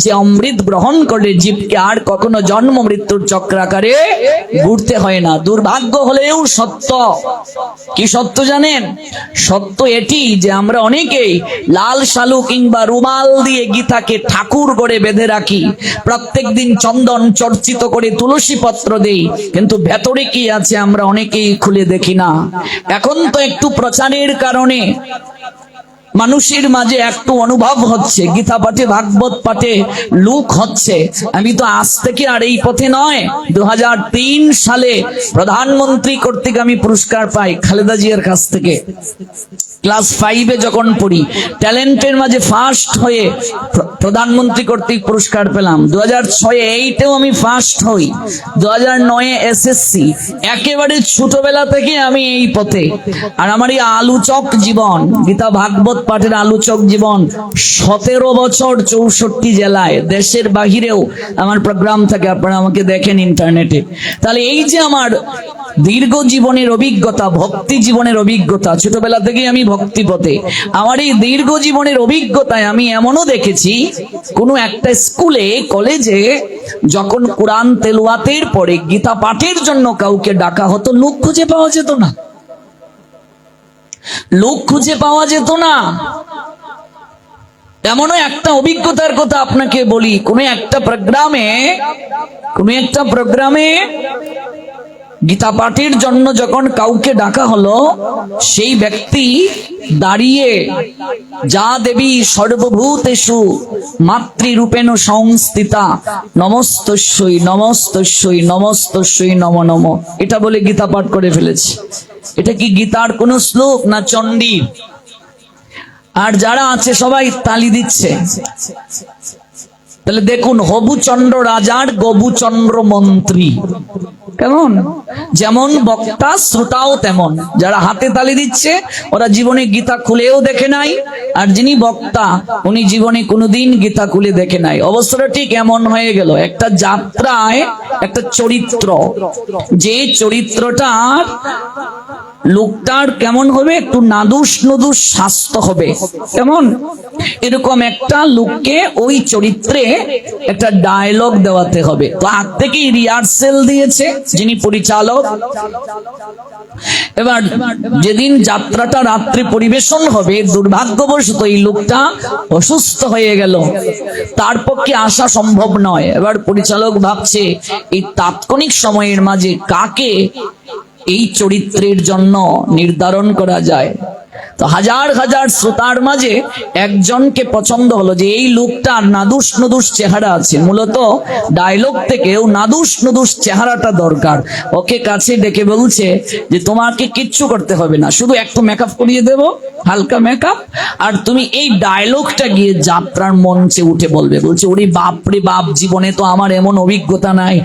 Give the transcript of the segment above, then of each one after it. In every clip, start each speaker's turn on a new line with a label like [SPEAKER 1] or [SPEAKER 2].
[SPEAKER 1] যে অমৃত গ্রহণ করে জীবকে আর কখনো জন্ম মৃত্যুর চক্রাকারে ঘুরতে হয় না। দুর্ভাগ্য হলেও সত্য। কি সত্য জানেন? সত্য এটি যে আমরা অনেকেই লাল শালু কিংবা রুমাল দিয়ে গীতাকে ঠাকুর করে বেঁধে রাখি, প্রত্যেক দিন চন্দন চর্চিত করে তুলসী পত্র দেই, কিন্তু ভেতরে কি আছে আমরা অনেকেই খুলে দেখি না। এখন তো একটু প্রচারের কারণে মানুষের মাঝে একটু অনুভব হচ্ছে, গীতা পাঠে ভাগবত পাঠে লুক হচ্ছে। আমি তো আজ থেকে আর এই পথে নয়, 2003 সালে প্রধানমন্ত্রী কর্তৃক আমি পুরস্কার পাই খালেদা জিয়ার কাছ থেকে। ক্লাস 5-এ যখন পড়ি, ট্যালেন্টের মাঝে ফার্স্ট হয়ে প্রধানমন্ত্রী কর্তৃক পুরস্কার পেলাম। 2006-এ 8-এও আমি ফার্স্ট হই। 2009-এ এসএসসি। একেবারে ছোটবেলা থেকে আমি এই পথে। আর আমার এই আলোচক জীবন, গীতা ভাগবত পাঠের আলোচক জীবন, 17 বছর 64 জেলায়, দেশের বাহিরেও আমার প্রোগ্রাম থাকে, আপনারা আমাকে দেখেন ইন্টারনেটে। তাহলে এই যে আমার দীর্ঘ জীবনের অভিজ্ঞতা, ভক্তি জীবনের অভিজ্ঞতা, ছোটবেলা থেকেই আমি ভক্তি পথে। আমার এই দীর্ঘ জীবনের অভিজ্ঞতায় আমি এমনও দেখেছি, কোনো একটা স্কুলে কলেজে যখন কোরআন তেলাওয়াতের পরে গীতা পাঠের জন্য কাউকে ডাকা হতো, লোক খুঁজে পাওয়া যেত না। লোক খুঁজে পাওয়া যেত না। এমনও একটা অভিজ্ঞতার কথা আপনাকে বলি, কোন একটা প্রোগ্রামে গীতা পাঠের জন্য যখন কাউকে ডাকা হলো, সেই ব্যক্তি দাঁড়িয়ে যা দেবী সর্বভূতেষু মাতৃরূপেণ সংস্থিতা নমস্তস্যৈ নমস্তস্যৈ নমস্তস্যৈ নমো নমঃ এটা বলে গীতা পাঠ করে ফেলেছে। এটা কি গীতার কোন শ্লোক না চণ্ডী? আর যারা আছে সবাই তালি দিচ্ছে। তাহলে দেখুন, হবুচন্দ্র রাজার গবুচন্দ্র মন্ত্রী কেমন? যেমন বক্তা শ্রোতাও তেমন। যারা হাতে তালি দিচ্ছে ওরা জীবনে গীতা খুলেও দেখে নাই, আর যিনি বক্তা উনি জীবনে কোনোদিন গীতা খুলে দেখে নাই। অবস্থাটা ঠিক এমন হয়ে গেল। একটা যাত্রায় একটা চরিত্র, যে চরিত্রটার লোকটার কেমন হবে, একটু নাদুস নদুস স্বাস্থ্য হবে, কেমন এরকম একটা লোককে ওই চরিত্রে একটা ডায়লগ দেওয়াতে হবে। তো আগ থেকেই রিহার্সেল দিয়েছে যিনি পরিচালক। এবার যেদিন যাত্রাটা রাত্রে পরিবেশন হবে, দুর্ভাগ্যবশত এই লোকটা অসুস্থ হয়ে গেল, তার পক্ষে আসা সম্ভব নয়। এবার পরিচালক ভাবছে এই তাৎক্ষণিক সময়ের মাঝে কাকে এই চরিত্রের জন্য নির্ধারণ করা যায়। তো হাজার হাজার শ্রোতার মাঝে একজনকে পছন্দ হলো যে এই লোকটার নাদুস নদুস চেহারা আছে, মূলত ডায়লগ থেকেও নাদুস নদুস চেহারাটা দরকার। ওকে কাছে ডেকে বলছে যে তোমাকে কিচ্ছু করতে হবে না, শুধু একটু মেকআপ করিয়ে দেব, হালকা মেকআপ, আর তুমি এই ডায়লগটা গিয়ে যাত্রার মঞ্চে উঠে বলবে। বলছে ওরে বাপ রে বাপ, জীবনে তো আমার এমন অভিজ্ঞতা নাই,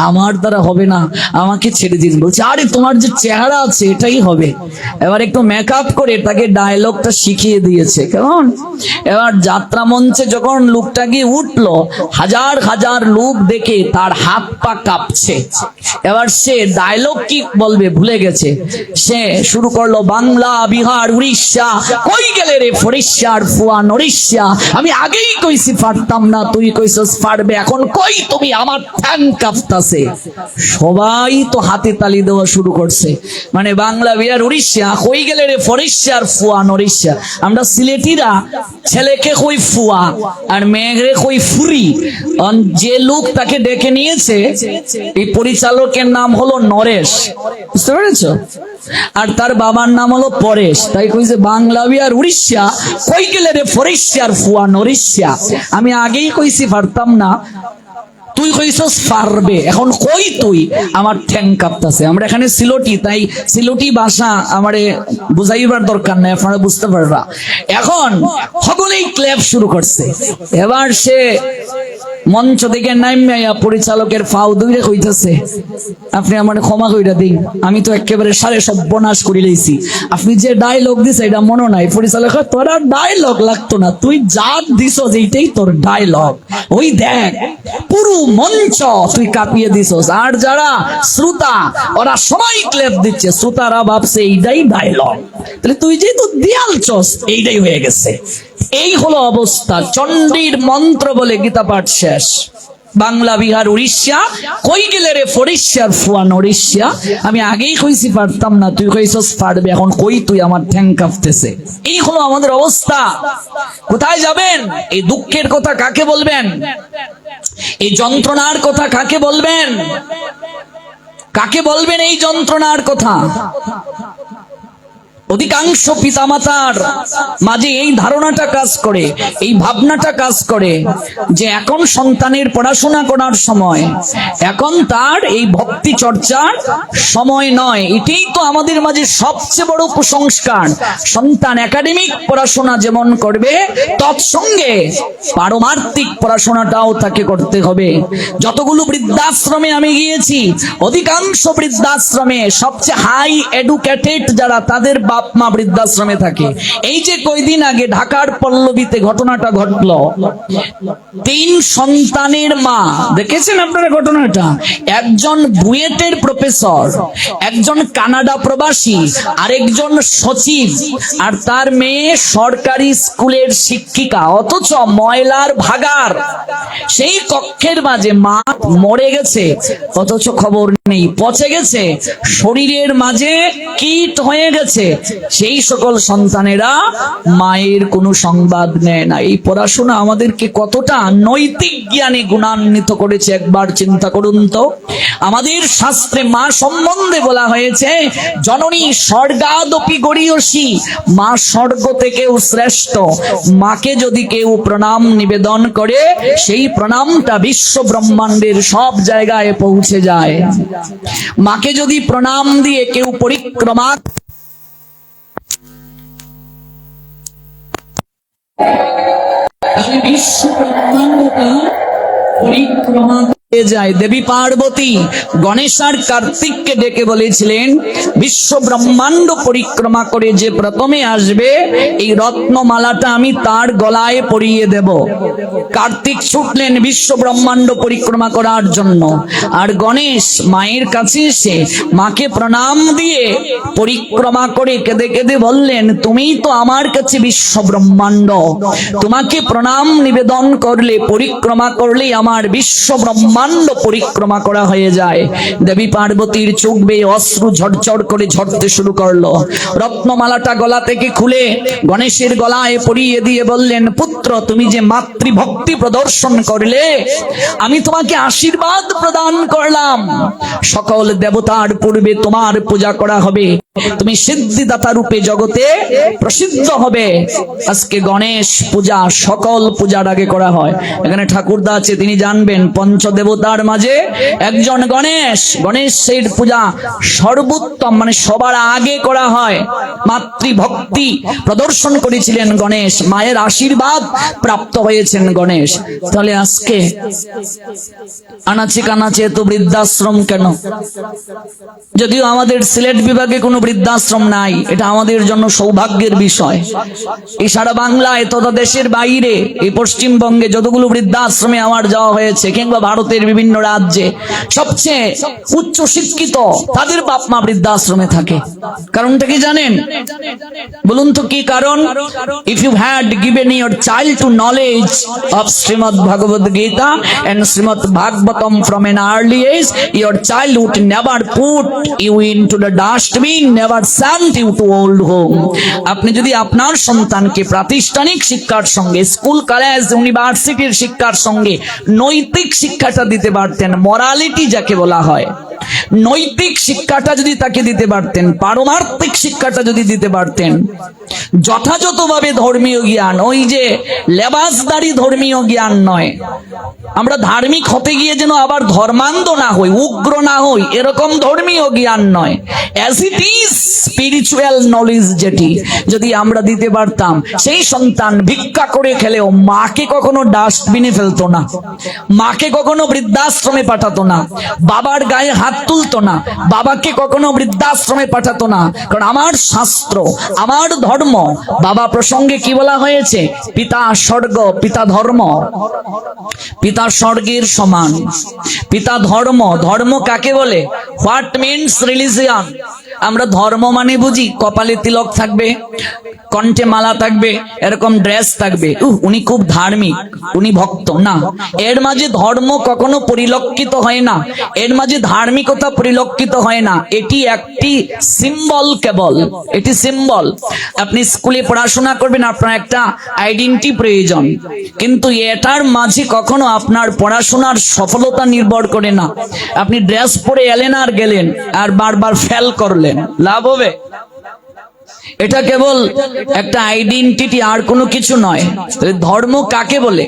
[SPEAKER 1] আমার দ্বারা হবে না, আমাকে ছেড়ে দিন। বলছে আরে তোমার যে চেহারা আছে এটাই হবে। এবার একটু মেকআপ করে তাকে ডায়লগটা শিখিয়ে দিয়েছে, কেমন? এবার যাত্রা মঞ্চে যখন লোকটা গিয়ে উঠলো, হাজার হাজার লোক দেখে তার হাত পা কাঁপছে। এবার সে ডায়লগ কি বলবে ভুলে গেছে। সে শুরু করলো, বাংলা বিহার উড়িষ্যা, কই গেলে রে ফরিষ্যার ফুয়া নরিষ্যা, আমি আগেই কইছি পারতাম না, তুই কইছস পারবে, এখন কই তুমি, আমার ঠ্যাং কাঁপতাছে। সবাই তো হাতে তালি দেওয়া শুরু করছে। মানে বাংলা বিহার উড়িষ্যা, কই গেলে রে ফরিষ্যার ফুয়া নরিষ্যা। আমরা সিলেটিরা ছেলেকে কই ফুয়া আর মেয়েকে কই ফুরি। যে লোক তাকে ডেকে নিয়েছে, এই পরিচালকের নাম হলো নরেশ, বুঝতে পেরেছো? আর তার বাবার নাম হলো পরেশ। তাই কইছে বাংলা বিহার উড়িষ্যা, কই গেলে রে ফরিষ্যার ফুয়া নরিষ্যা, আমি আগেই কইছি পারতাম না, তুই কইছস পারবে, এখন কই তুই, আমার ঠ্যাং কাঁপতাছে। আমরা এখানে সিলোটি, তাই সিলোটি ভাষা আমারে বুঝাইবার দরকার নাই, আপনারা বুঝতে পারবা। এখন সকলেই ক্ল্যাপ শুরু করছে। এবার সে মঞ্চ থেকে নাইমিয়া পরিচালকের ফাউ দুইরে কইতেছে, আপনি আমার ক্ষমা কইরা দিন, আমি তো একেবারে সারে সর্বনাশ করে লইছি, আপনি যে ডায়লগ দিছে এটা মনে নাই। পরিচালক তোর আর ডায়লগ লাগতো না, তুই যা দিছ এইটাই তোর ডায়লগ, ওই দেখ পুরো মঞ্চ তুই কাঁপিয়ে দিছস, আর যারা শ্রোতা ওরা সবাই ক্লেপ দিচ্ছে, শ্রোতারা ভাবছে এইটাই ডায়লগ, তাহলে তুই যেহেতু দিয়াল চস এইটাই হয়ে গেছে। এই হলো অবস্থা। চণ্ডীর মন্ত্র বলে গীতা পাঠ শেষ। বাংলা, বিহার, উড়িষ্যা, কই গেলে রে ফরিষ্যার ফুয়ান উড়িষ্যা। আমি আগেই কইছি পারতাম না, তুই কইছস পারবে, এখন কই তুই, আমার ঠ্যাং কাঁপতেছে। এই হলো আমাদের অবস্থা। কোথায় যাবেন? এই দুঃখের কথা কাকে বলবেন? এই যন্ত্রণার কথা কাকে বলবেন? কাকে বলবেন এই যন্ত্রণার কথা? অধিকাংশ পিতামাতার মাঝে এই ধারণাটা কাজ করে, এই ভাবনাটা কাজ করে যে এখন সন্তানের পড়াশোনা করার সময়, এখন তার এই ভক্তি চর্চার সময় নয়। এটাই তো আমাদের মাঝে সবচেয়ে বড় কুসংস্কার। সন্তান একাডেমিক পড়াশোনা যেমন করবে, তৎসঙ্গে পারমার্থিক পড়াশোনাটাও তাকে করতে হবে। যতগুলো বৃদ্ধাশ্রমে আমি গিয়েছি, অধিকাংশ বৃদ্ধাশ্রমে সবচেয়ে হাই এডুকেটেড যারা, তাদের বাপ মা বৃদ্ধাশ্রমে থাকে। এই যে কয়দিন আগে ঢাকার পল্লবীতে ঘটনাটা ঘটলো, 3 সন্তানের মা, দেখেছেন আপনারা ঘটনাটা? একজন বুয়েটের প্রফেসর, একজন কানাডা প্রবাসী, আরেকজন সচিব, আর তার মেয়ে সরকারি স্কুলের শিক্ষিকা, অথচ ময়লার ভাগার সেই কক্ষের মাঝে মা মরে গেছে, অথচ খবর নেই, পচে গেছে, শরীরের মাঝে কীট হয়ে গেছে। সেই সকল সন্তানেরা মায়ের কোনো সংবাদ নেয় না। এই পড়াশোনা আমাদেরকে কতটা নৈতিক জ্ঞানে গুণান্বিত করেছে একবার চিন্তা করুন তো। আমাদের শাস্ত্রে মা সম্বন্ধে বলা হয়েছে, জননী স্বর্গাদপি গরীয়সী, মা স্বর্গ থেকেও শ্রেষ্ঠ। মাকে যদি কেউ প্রণাম নিবেদন করে, সেই প্রণামটা বিশ্ব ব্রহ্মাণ্ডের সব জায়গায় পৌঁছে যায়। মাকে যদি প্রণাম দিয়ে কেউ পরিক্রমা বিশ্ব ব্রহ্মাণ্ডটা পরিক্রমা যায়। দেবী পার্বতী গণেশ আর কার্তিককে ডেকে বলেছিলেন, বিশ্ব ব্রহ্মাণ্ড পরিক্রমা করে যে প্রথমে আসবে, এই রত্নমালাটা আমি তার গলায় পরিয়ে দেব। কার্তিক ছুটলেন বিশ্ব ব্রহ্মাণ্ড পরিক্রমা করার জন্য, আর গণেশ মায়ের কাছে এসে মাকে প্রণাম দিয়ে পরিক্রমা করে কেঁদে কেঁদে বললেন, তুমিই তো আমার কাছে বিশ্ব ব্রহ্মাণ্ড, তোমাকে প্রণাম নিবেদন করলে, পরিক্রমা করলে আমার বিশ্ব ব্রহ্মাণ্ড পরিক্রমা করা হয়ে যায়। দেবী পার্বতীর চোখ বেয়ে অশ্রু ঝরঝর করে ঝরতে শুরু করলো। রত্নমালাটা গলা থেকে খুলে গণেশের গলায় পরিয়ে দিয়ে বললেন, পুত্র, তুমি যে মাতৃভক্তি প্রদর্শন করলে, আমি তোমাকে আশীর্বাদ প্রদান করলাম। সকল দেবতার পূর্বে তোমার পূজা করা হবে, তুমি সিদ্ধিদাতা রূপে জগতে প্রসিদ্ধ হবে। আজকে গণেশ পূজা সকল পূজার আগে করা হয়। এখানে ঠাকুরদা আছে, তিনি জানবেন, পঞ্চদেবতার মাঝে একজন গণেশ। গণেশের পূজা সর্বোত্তম, মানে সবার আগে করা হয়। মাতৃভক্তি প্রদর্শন করেছিলেন গণেশ, মায়ের আশীর্বাদ প্রাপ্ত হয়েছেন গণেশ। তাহলে আজকে আনাচে কানাচে তো বৃদ্ধাশ্রম কেন? যদিও আমাদের সিলেট বিভাগে কোনো বৃদ্ধাশ্রম নাই, এটা আমাদের জন্য সৌভাগ্যের বিষয়। এই সারা বাংলায় তথা দেশের বাইরে, এই পশ্চিমবঙ্গে যতগুলো বৃদ্ধাশ্রমে আমার যাওয়া হয়েছে, কিংবা ভারতের বিভিন্ন রাজ্যে, সবচেয়ে উচ্চ শিক্ষিত তাদের বাপ মা বৃদ্ধাশ্রমে থাকে। কারণটা কি জানেন? বলুন তো কি কারণ? If you had given your child to knowledge of Srimad Bhagavad Gita and Srimad Bhagavatam from an early age, your child would never put you into the dustbin, never sent you to old home. আপনি যদি আপনার সন্তানকে প্রাতিষ্ঠানিক শিক্ষার সঙ্গে, school, college, ইউনিভার্সিটির শিক্ষার সঙ্গে নৈতিক শিক্ষাটা দিতে পারতেন, মরালিটি যাকে বলা হয়, নৈতিক শিক্ষাটা যদি তাকে দিতে পারতেন, পারমার্থিক শিক্ষাটা যদি দিতে পারতেন, যথাযথভাবে ধর্মীয় জ্ঞান, ওই যে লেবাসদারি ধর্মীয় জ্ঞান নয়, আমরা ধার্মিক হতে গিয়ে যেন আবার ধর্মান্ধ না হই, উগ্র না হই, এরকম ধর্মীয় জ্ঞান নয়, as it is spiritual knowledge যেটি যদি আমরা দিতে পারতাম, সেই সন্তান ভিক্ষা করে খেলেও মাকে কখনো ডাস্টবিনে ফেলতো না, মাকে কখনো বৃদ্ধাশ্রমে পাঠাতো না, বাবার গায়ে হাত তুলতো না, বাবাকে কখনো বৃদ্ধাশ্রমে পাঠাতো না। কারণ আমার শাস্ত্র, আমার ধর্ম, বাবা প্রসঙ্গে কি বলা হয়েছে? পিতা স্বর্গ, পিতা ধর্ম। পিতা স্বর্গের সমান, পিতা ধর্ম। ধর্ম কাকে বলে? What means religion? আমরা ধর্ম মানে বুঝি কপালে তিলক থাকবে, কণ্ঠে মালা থাকবে, এরকম ড্রেস থাকবে, উনি খুব ধার্মিক, উনি ভক্ত। না, এর মাঝে ধর্ম কখনো পরিলক্ষিত হয় না, এর মাঝে ধার্মিকতা পরিলক্ষিত হয় না। এটি একটি সিম্বল, কেবল এটি সিম্বল। আপনি স্কুলে পড়াশোনা করবেন, আপনার একটা আইডেন্টিটি প্রয়োজন, কিন্তু এটার মাঝে কখনো আপনার পড়াশোনার সফলতা নির্ভর করে না। আপনি ড্রেস পরে এলেন আর গেলেন আর বারবার ফেল করলেন, লাভ হবে? এটা কেবল একটা আইডেন্টিটি, আর কোনো কিছু নয়। ধর্ম কাকে বলে?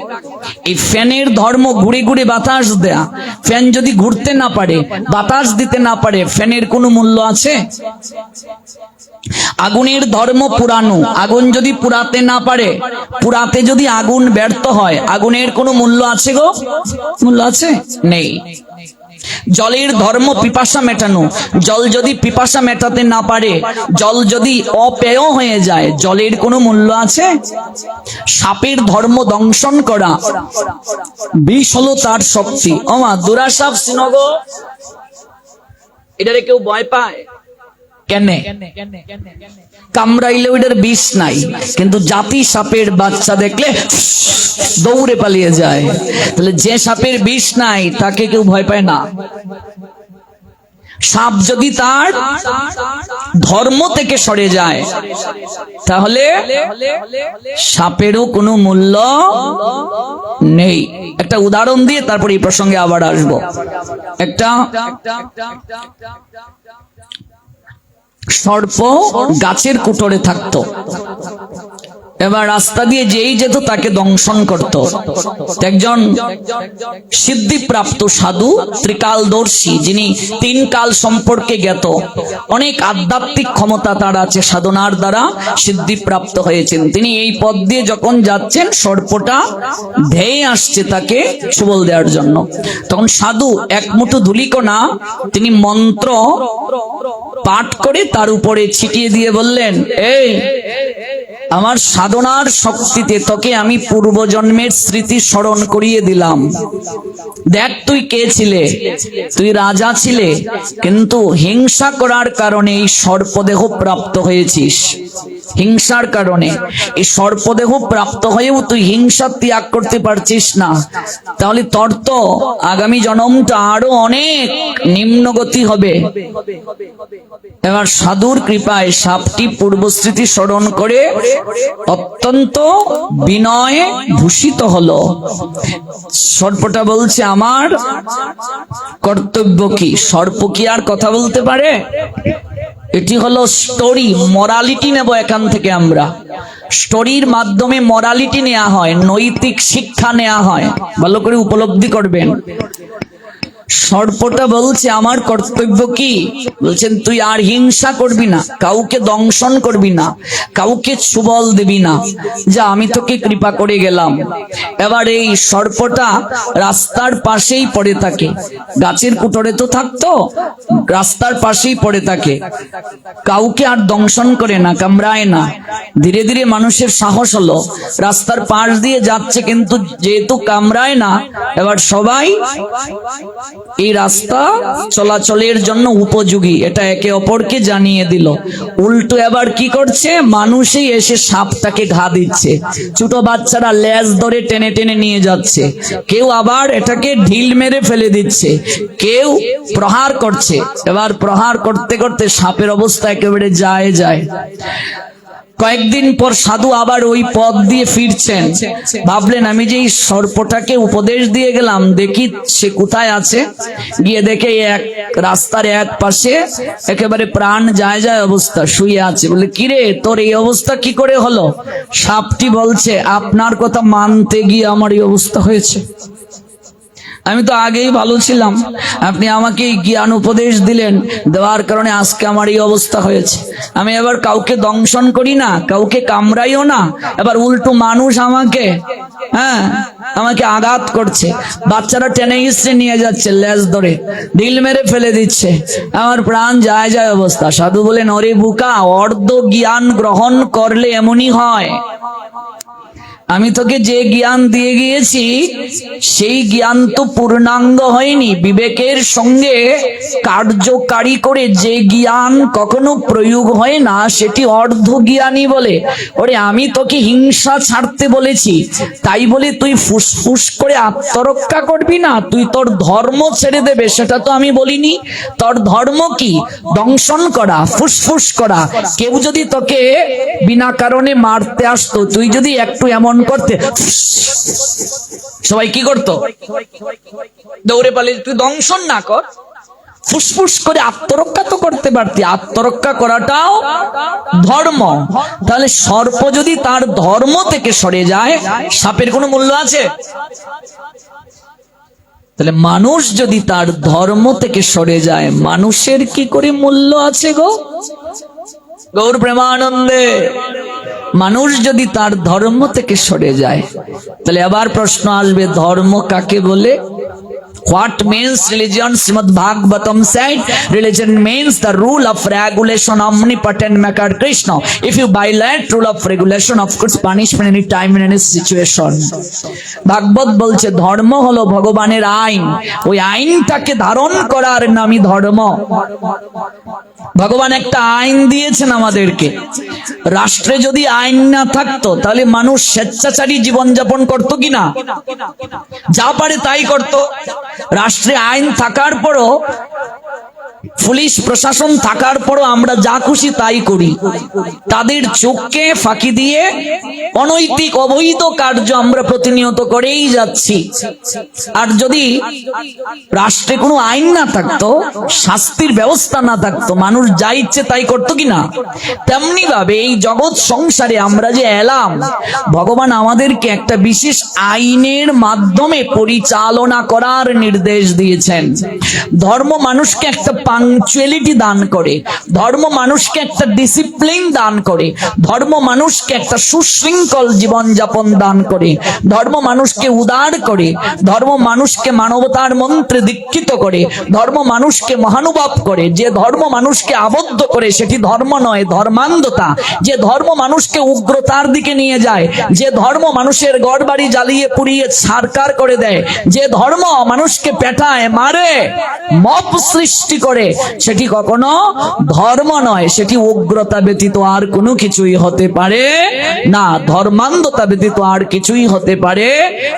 [SPEAKER 1] এই ফ্যানের ধর্ম ঘুরে ঘুরে বাতাস দেয়া। ফ্যান যদি ঘুরতে না পারে, বাতাস দিতে না পারে, ফ্যানের কোনো মূল্য আছে? আগুনের ধর্ম পুরানো, আগুন যদি পুরাতে না পারে, পুরাতে যদি আগুন ব্যর্থ হয়, আগুনের কোনো মূল্য আছে গো? মূল্য আছে? নেই। জলের ধর্ম পিপাসা মেটানো, জল যদি পিপাসা মেটাতে না পারে, জল যদি অপেয় হয়ে যায়, জলের কোনো মূল্য আছে? সাপের ধর্ম দংশন করা, বিষ হলো তার শক্তি। ওমা দুরাসাপ সিনগ, এটারে কেউ ভয় পায় কেন? কামড়াইলে ওইটার বিষ নাই, কিন্তু জাতি সাপের বাচ্চা দেখলে দৌড়ে পালিয়ে যায়। তাহলে যে সাপের বিষ নাই তাকে কেউ ভয় পায় না। সাপ যদি তার ধর্ম থেকে সরে যায়, তাহলে সাপেরও কোনো মূল্য নেই। একটা উদাহরণ দিয়ে তারপর এই প্রসঙ্গে আবার আসবো। একটা সর্প গাছের কুটরে থাকতো, এবার রাস্তা দিয়ে যেই যেত তাকে দংশন করত। একজন সিদ্ধিপ্রাপ্ত সাধু, ত্রিকালদর্শী, যিনি 3 কাল সম্পর্কে জ্ঞাত, অনেক আধ্যাত্মিক ক্ষমতা তার আছে, সাধনার দ্বারা সিদ্ধিপ্রাপ্ত হয়েছেন। তিনি এই পথ দিয়ে যখন যাচ্ছেন, সর্পটা ধেয়ে আসছে তাকে সবল দেওয়ার জন্য। তখন সাধু এক মুঠো ধূলিকণা তিনি মন্ত্র পাঠ করে তার উপরে ছিটিয়ে দিয়ে বললেন, এই আমার সাধনার শক্তিতে তোকে আমি পূর্বজন্মের স্মৃতি স্মরণ করিয়ে দিলাম। দেখ তুই কে ছিলে, তুই রাজা ছিলে, কিন্তু হিংসা করার কারণে এই সর্পদেহ প্রাপ্ত হয়েছিস। হিংসার কারণে এই সর্পদেহ প্রাপ্ত হয়েও তুই হিংসা ত্যাগ করতে পারছিস না, তাহলে তোর তো আগামী জন্মটা আরো অনেক নিম্নগতি হবে। এবার সাধুর কৃপায় সাপটি পূর্বস্মৃতি স্মরণ করে অত্যন্ত বিনয়ে ভূষিত হলো। সর্পটা বলছে, আমার কর্তব্য কি? সর্প কি আর কথা বলতে পারে? এটি হলো স্টোরি, মরালিটি নেব এখান থেকে। আমরা স্টোরির মাধ্যমে মরালিটি নেওয়া হয়, নৈতিক শিক্ষা নেওয়া হয়, ভালো করে উপলব্ধি করবেন। সর্পটা বলছে, আমার কর্তব্য কি? বলছেন, তুই আর হিংসা করবি না, কাউকে দংশন করবি না, কাউকে ছুবল দিবি না, যা আমি তোকে কৃপা করে গেলাম। এবার এই সর্পটা রাস্তার পাশেই পড়ে থাকে, গাছের কুটরে তো থাকতো, রাস্তার পাশেই পড়ে থাকে, কাউকে আর দংশন করে না, কামড়ায় না। ধীরে ধীরে মানুষের সাহস হলো, রাস্তার পাশ দিয়ে যাচ্ছে, কিন্তু যেহেতু কামড়ায় না, এবার সবাই এই রাস্তা চলাচলের জন্য উপযোগী, এটা একে অপরকে জানিয়ে দিল। উল্টো এবার কি করছে, মানুষই এসে সাপটাকে ঘা দিচ্ছে, ছোট বাচ্চারা লেজ ধরে টেনে টেনে নিয়ে যাচ্ছে, কেউ আবার এটাকে ঢিল মেরে ফেলে দিচ্ছে, কেউ প্রহার করছে। এবার প্রহার করতে করতে সাপের অবস্থা একেবারে যায়। কয়েকদিন পর সাধু আবার ওই পথ দিয়ে ফিরছেন, ভাবলেন আমি যে এই সর্পটাকে উপদেশ দিয়ে গেলাম, দেখি সে কোথায় আছে। গিয়ে দেখে এক রাস্তার এক পাশে একেবারে প্রাণ যায় অবস্থা শুয়ে আছে। বলে, কিরে, তোর এই অবস্থা কি করে হলো? সাপটি বলছে, আপনার কথা মানতে গিয়ে আমার এই অবস্থা হয়েছে। আমি তো আগেই ভালো ছিলাম, আপনি আমাকে এই জ্ঞান উপদেশ দিলেন, দেওয়ার কারণে আজকে আমার এই অবস্থা হয়েছে। আমি এবার কাউকে দংশন করি না, কাউকে কামড়াইও না, এবার উল্টো মানুষ আমাকে আমাকে আঘাত করছে। বাচ্চারা টেনে হিসেবে নিয়ে যাচ্ছে, লেজ ধরে ঢিল মেরে ফেলে দিচ্ছে, আমার প্রাণ যায় যায় অবস্থা। সাধু বলেন, ওরে বুকা, অর্ধ জ্ঞান গ্রহণ করলে এমনই হয়। আমি তোকে যে জ্ঞান দিয়ে গিয়েছি সেই জ্ঞান তো পূর্ণাঙ্গ হয়নি। বিবেকের সঙ্গে কার্যকারী করে যে জ্ঞান কখনো প্রয়োগ হয় না সেটি অর্ধ জ্ঞানী বলে। ওরে আমি তোকে হিংসা ছাড়তে বলেছি, তাই বলে তুই ফুসফুস করে আত্মরক্ষা করবি না, তুই তোর ধর্ম ছেড়ে দেবে সেটা তো আমি বলিনি। তোর ধর্ম কি? দংশন করা, ফুসফুস করা। কেউ যদি তোকে বিনা কারণে মারতে আসতো, তুই যদি একটু এমন করতে, সবাই কি করতো? দৌড়ে পালিয়ে। তুই দংশন না কর, ফুসফুস করে আত্মরক্ষা তো করতে পারতি। আত্মরক্ষা করাটাও ধর্ম। তাহলে সর্প যদি তার ধর্ম থেকে সরে যায়, সাপের কোনো মূল্য আছে? তাহলে মানুষ যদি তার ধর্ম থেকে সরে যায়, মানুষের কি করে মূল্য আছে গো? গৌর প্রেমানন্দে। মানুষ যদি তার ধর্ম থেকে সরে যায়, তাহলে আবার প্রশ্ন আসবে, ধর্ম কাকে বলে? What means religion? Srimad Bhagavatam said, religion means the rule of regulation, omnipotent maker Krishna. If you violate rule of regulation, of course punishment any time in any situation. ভাগবত বলছে ধর্ম হলো ভগবানের আইন, ওই আইনটাকে ধারণ করার নামই ধর্ম। ভগবান একটা আইন দিয়েছেন আমাদেরকে। রাষ্ট্রে যদি আইন না থাকতো তাহলে মানুষ স্বেচ্ছাচারী জীবনযাপন করতো কিনা? যা পারে তাই করতো। রাষ্ট্রে আইন থাকার পরও, পুলিশ প্রশাসন থাকার পরও আমরা যা খুশি তাই করি। তাদের চোখকে ফাঁকি দিয়ে অনৈতিক অবৈধ কার্য আমরা প্রতিনিয়ত করেই যাচ্ছি। আর যদি রাষ্ট্রে কোনো আইন না থাকতো, শাস্তির ব্যবস্থা না থাকতো, মানুষ যা ইচ্ছে তাই করতো কিনা? তেমনি ভাবে এই জগৎ সংসারে আমরা যে এলাম, ভগবান আমাদেরকে একটা বিশেষ আইনের মাধ্যমে পরিচালনা করার নির্দেশ দিয়েছেন। ধর্ম মানুষকে একটা পাংচুয়ালিটি দান করে, ধর্ম মানুষকে একটা ডিসিপ্লিন দান করে, ধর্ম মানুষকে একটা সুশৃঙ্খল জীবনযাপন দান করে, ধর্ম মানুষকে উদার করে, ধর্ম মানুষকে মানবতার মন্ত্রে দীক্ষিত করে, ধর্ম মানুষকে মহানুভব করে। যে ধর্ম মানুষকে আবদ্ধ করে সেটি ধর্ম নয়, ধর্মান্ধতা। যে ধর্ম মানুষকে উগ্রতার দিকে নিয়ে যায়, যে ধর্ম মানুষের ঘরবাড়ি জ্বালিয়ে পুড়িয়ে ছারকার করে দেয়, যে ধর্ম মানুষকে পেটায় মারে, মব সৃষ্টি করে, সেটি কখনো ধর্ম নয়, সেটি উগ্রতা ব্যতীত আর কোনো কিছুই হতে পারে না, ধর্মান্ধতা ব্যতীত আর কিছুই হতে পারে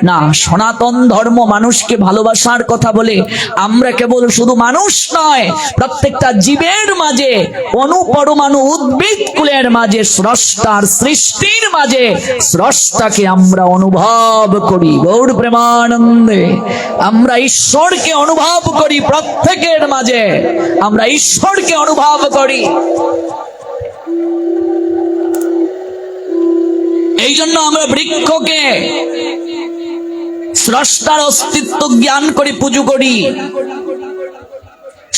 [SPEAKER 1] না। সনাতন ধর্ম মানুষকে ভালোবাসার কথা বলে। আমরা কেবল শুধু মানুষ নয়, প্রত্যেকটা জীবের মাঝে, অনুপরমাণু উদ্ভিদ কুলের মাঝে, স্রষ্টার সৃষ্টির মাঝে স্রষ্টাকে আমরা অনুভব করি। গৌর প্রেমানন্দে। আমরা ঈশ্বরকে অনুভব করি প্রত্যেকের মাঝে, আমরা ঈশ্বরকে অনুভব করি। এই জন্য আমরা বৃক্ষকে স্রষ্টার অস্তিত্ব জ্ঞান করে পুজো করি।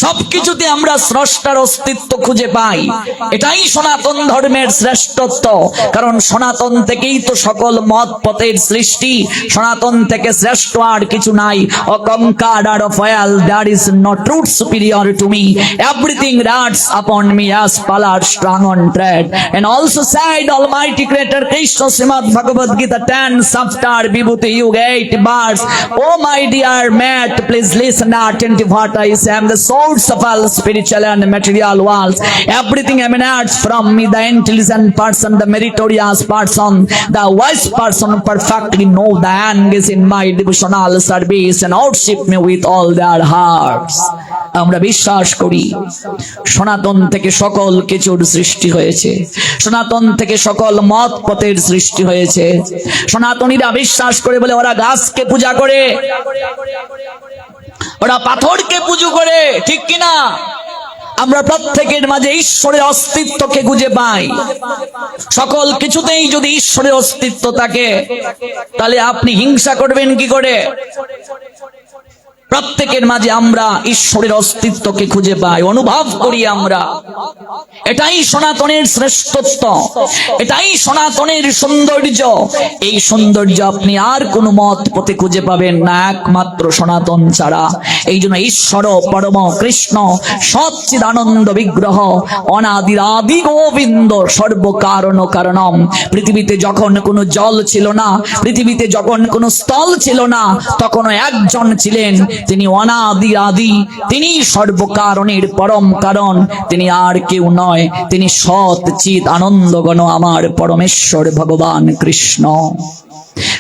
[SPEAKER 1] সবকিছুতে আমরা স্রষ্টার অস্তিত্ব খুঁজে পাই। এটাই সনাতন ধর্মের শ্রেষ্ঠত্ব। কারণ সনাতন থেকেই তো সকল মত পথের সৃষ্টি। সনাতন থেকে শ্রেষ্ঠ আর কিছু নাই। A conquered out of oil, there is no truth superior to me. Everything rests upon me as pallad strung on thread. And also said Almighty Creator Krishna, Srimad Bhagavad Gita 10 chapter Vibhuti Yuga 8 verse. Oh my dear mate, please listen attentive what I say. I am the source of all spiritual and material worlds. Everything emanates from me, the intelligent person, the meritorious person, the wise person who perfectly know the end is in my devotional service and worship me with all their hearts. আমরা বিশ্বাস করি সনাতন থেকে সকল কিছুর সৃষ্টি হয়েছে, সনাতন থেকে সকল মত পথের সৃষ্টি হয়েছে। সনাতনীরা বিশ্বাস করে বলে ওরা গাছকে পূজা করে, ওরা পাথরকে পুজো করে, ঠিক কিনা? আমরা প্রত্যেকের মাঝে ঈশ্বরের অস্তিত্বকে খুঁজে পাই। সকল কিছুতেই যদি ঈশ্বরের অস্তিত্ব থাকে, তাহলে আপনি হিংসা করবেন কি করে? প্রত্যেকের মাঝে আমরা ঈশ্বরের অস্তিত্বকে খুঁজে পাই, অনুভব করি আমরা। এটাই সনাতনের শ্রেষ্ঠত্ব, এটাই সনাতনের সৌন্দর্য। এই সৌন্দর্য আপনি আর কোন মত পথে খুঁজে পাবেন না, একমাত্র সনাতন ছাড়া। এই জন্য ঈশ্বর পরম কৃষ্ণ সচ্চিদানন্দ বিগ্রহ অনাদির আদি গোবিন্দ সর্বকারণ কারণম। পৃথিবীতে যখন কোনো জল ছিল না, পৃথিবীতে যখন কোনো স্থল ছিল না, তখন একজন ছিলেন, তিনি অনাদি আদি, তিনি সর্বকারণের পরম কারণ, তিনি আর কেউ নয়, তিনি সৎ চিৎ আনন্দগণ আমার পরমেশ্বর ভগবান কৃষ্ণ।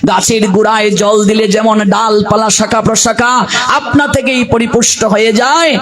[SPEAKER 1] গাছের গোড়ায় জল দিলে যেমন ডালপালা শাখা প্রশাখা আপনা থেকেই পরিপুষ্ট হয়ে যায়,